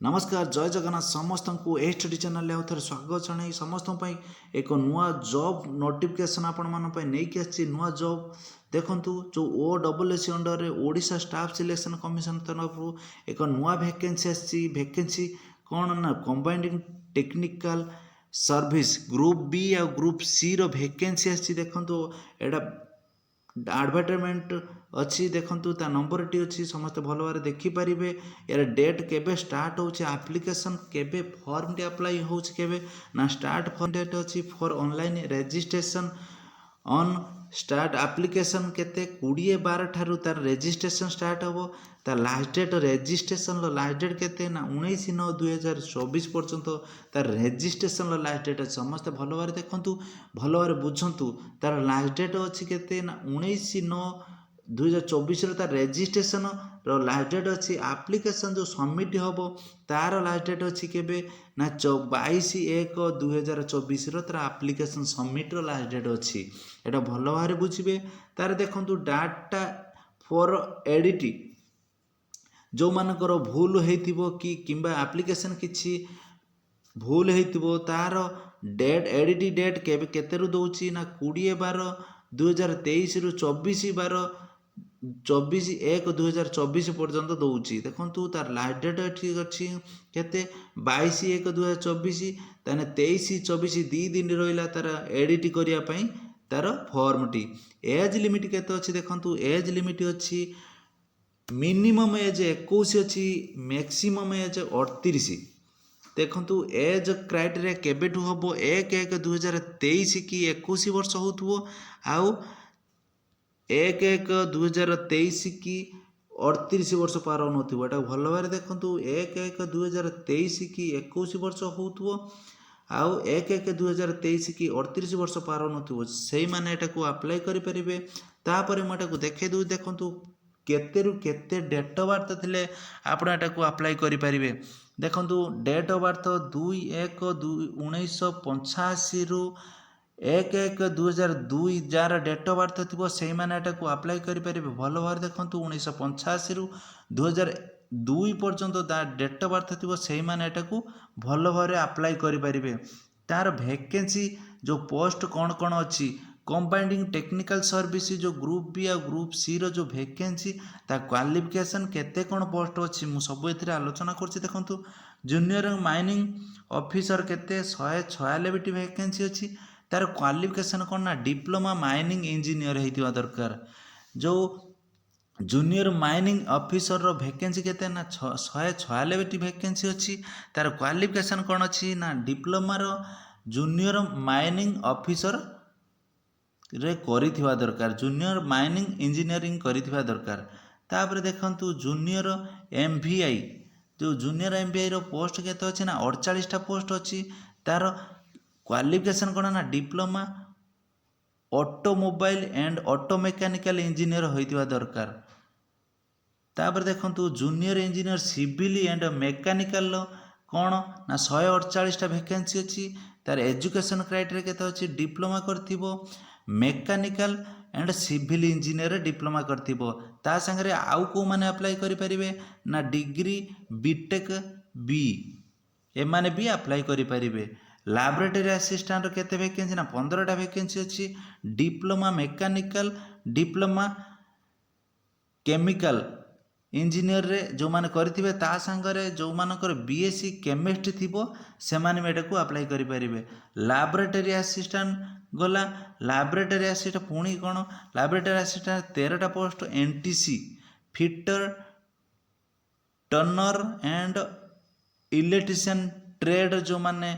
नमस्कार जय जगन्नाथ समस्त को एच डी चैनल आउ थे स्वागत जन समस्त एक नुआ जॉब नोटिफिकेशन आपण मानी नहीं नुआ जॉब देखूँ जो OSS अंडर रे ओडिशा स्टाफ सिलेक्शन कमिशन तरफ एक नुआ वैकेंसी वैकेंसी कौन ना combined technical service group B आ ग्रुप सी रो वैकेंसी आसी देखो एटा आडभर्टाइजमेंट अच्छी देखु ता नंबर टी अच्छी समस्त भल भाव देखिपारे यार डेट केबे स्टार्ट हो एप्लिकेशन केबे फॉर्म टी अप्लाई हो ना स्टार्ट फॉर्म डेट अच्छी for online registration on start application केते 20/12 ठारू तार रजिस्ट्रेशन स्टार्ट हो तार last date registration last date केते ना 19/9/2024 पर्यंत तार रजिस्ट्रेशन लास्ट डेट समस्त भल भाव देखु भल भाव बुझंतु तार लास्ट डेट अच्छी केते ना 19/9/2024 तार रजिस्ट्रेशन लास्ट डेट अच्छी एप्लिकेशन जो सबमिट हम तार लास्ट डेट अच्छी केबे ना 22/1/2024 तार एप्लिकेशन सबमिट लास्ट डेट अच्छी एटा भल भाव बुझे तार देखु डाटा फॉर एडिटिंग जो मानकर भूल हो कि किंबा एप्लिकेशन किछि भूल हो तार डेट एडिट डेट केबे केते रु दउची ना 20/12/2023 रु 24/1/2024 पर्यंत दउची देखंतु तार लास्ट डेट ठीक अछि केते 22/1/2024 ताने 23/24 2 दिन रहिला तार एडिट करिया पई तार फॉर्म टी एज लिमिट केते अछि देखंतु एज लिमिट अछि मिनिमम एज 21 अच्छी मैक्सिमम एज 38 देखु एज क्राइटेरिया केबेठू हम 1/1/2023 कि 21 वर्ष हो आउ 1/1/2023 कि 38 वर्ष पार हो भल भाव देखु 1/1/2023 कि 21 वर्ष हो आउ 1/1/2023 कि 38 वर्ष पार हो से मैंने अप्लाई करें तापर मुझे देखे दूँ देखूँ केते रु केते डेट ऑफ बर्थ थिले आपण एटाको अप्लाई करि परिबे देखंतु डेट ऑफ बर्थ 2/1/1985 रु 1/1/2002 जार डेट ऑफ बर्थ थिबो सेही माने एटाको अप्लाई करि परिबे भलो भार देखंतु 1985 रु 2002 पर्यंत दा डेट ऑफ बर्थ थिबो सेही माने एटाको भलो भारे अप्लाई करि परिबे तार वैकेंसी जो पोस्ट कौन कौन अच्छी कंबाइंडिंग टेक्निकल सर्विस जो ग्रुप बी आ ग्रुप सी रो जो वैकेंसी ता क्वालिफिकेशन केते कौन पोस्ट अच्छी मु सब एथिरे आलोचना करछि देखंतु जूनियर माइनिंग ऑफिसर केते 196 वैकेंसी अच्छी तार क्वालिफिकेशन कौन ना डिप्लोमा माइनिंग इंजीनियर हेतिवा दरकार जो जूनियर माइनिंग ऑफिसर रो वैकेंसी केते ना 196 वैकेंसी अच्छी तार क्वालिफिकेशन कौन अच्छी ना डिप्लोमा रो जूनियर माइनिंग ऑफिसर रे करिथिवा दरकार जूनियर माइनिंग इंजीनियरिंग करिथिवा दरकार तापर देखंतु जूनियर एमवीआई जो जूनियर एमवीआई रो पोस्ट केते अछि ना 48 टा पोस्ट अछि तार क्वालिफिकेशन कोन ना diploma automobile and auto mechanical engineer होइथिवा दरकार तापर देखंतु junior engineer civil and mechanical कौन ना 148 टा वैकेंसी अछि तार एजुकेशन क्राइटेरिया केते अछि डिप्लोमा करथिबो mechanical and civil engineer diploma करथिबो ता संगे आउ को माने अप्लाई करि परिबे ना डिग्री बीटेक बी ए माने भी अप्लाई करि परिबे लैबोरेटरी असिस्टेंट केते वैकेंसी ना 15 टा वैकेंसी अछि diploma mechanical diploma chemical engineer रे जो माने करथिबे ता संगे जो मानकर बीएससी केमिस्ट्री थिबो से माने मेडा को अप्लाई करि परिबे लैबोरेटरी असिस्टेंट गला लैबोरेटरी असिस्टेंट पुणी कौन लैबोरेटरी असिस्टेंट 13 टा post NTC fitter Turner and electrician trade जो माने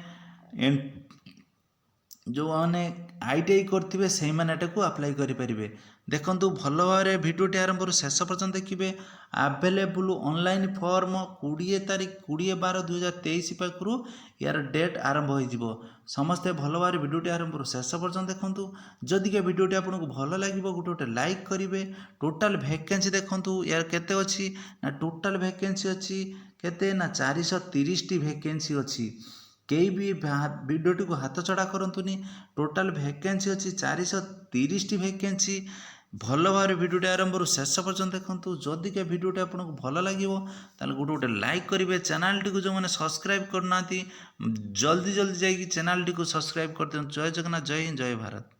जो मैंने आईटीआई करथिबे सेही माने एटाको अप्लाई करि परिबे देखंतु भल भाव भिडियोटी आरंभ शेष पर्यंत देखिए आवेलेबल ऑनलाइन फॉर्म 20 तारीख 20/12/2023 पाखु यार डेट आरंभ हो समस्ते भल भाव भिडियोटी आरंभ शेष पर्यंत देखंतु जदि के भिडियोटी आपको भल लगे गोटे लाइक करेंगे टोटाल वैकेंसी देखंतु यार केते अछि ना टोटाल वैकेंसी अछि केते ना 430 टी वैकेंसी अछि कई भी भिडियोटी को हाथ चढ़ा करतुनि टोटाल वैकेंसी अच्छी 430 टी वैकेंसी ଭଲ ଭାବରେ ଭିଡ଼ିଓଟି ଆରମ୍ଭରୁ ଶେଷ ପର୍ଯ୍ୟନ୍ତ ଦେଖନ୍ତୁ। ଯଦି କେ ଭିଡ଼ିଓଟି ଆପଣଙ୍କୁ ଭଲ ଲାଗିବ ତାହେଲେ ଗୋଟେ ଲାଇକ୍ କରିବେ। ଚ୍ୟାନେଲଟିକୁ ଯେଉଁମାନେ ସବସ୍କ୍ରାଇବ୍ କରୁନାହାନ୍ତି ଜଲ୍ଦି ଯାଇକି ଚ୍ୟାନେଲଟିକୁ ସବସ୍କ୍ରାଇବ୍ କରିଦିଅନ୍ତୁ। ଜୟ ଜଗନ୍ନାଥ, ଜୟ ହିନ୍ଦ, ଜୟ ଭାରତ।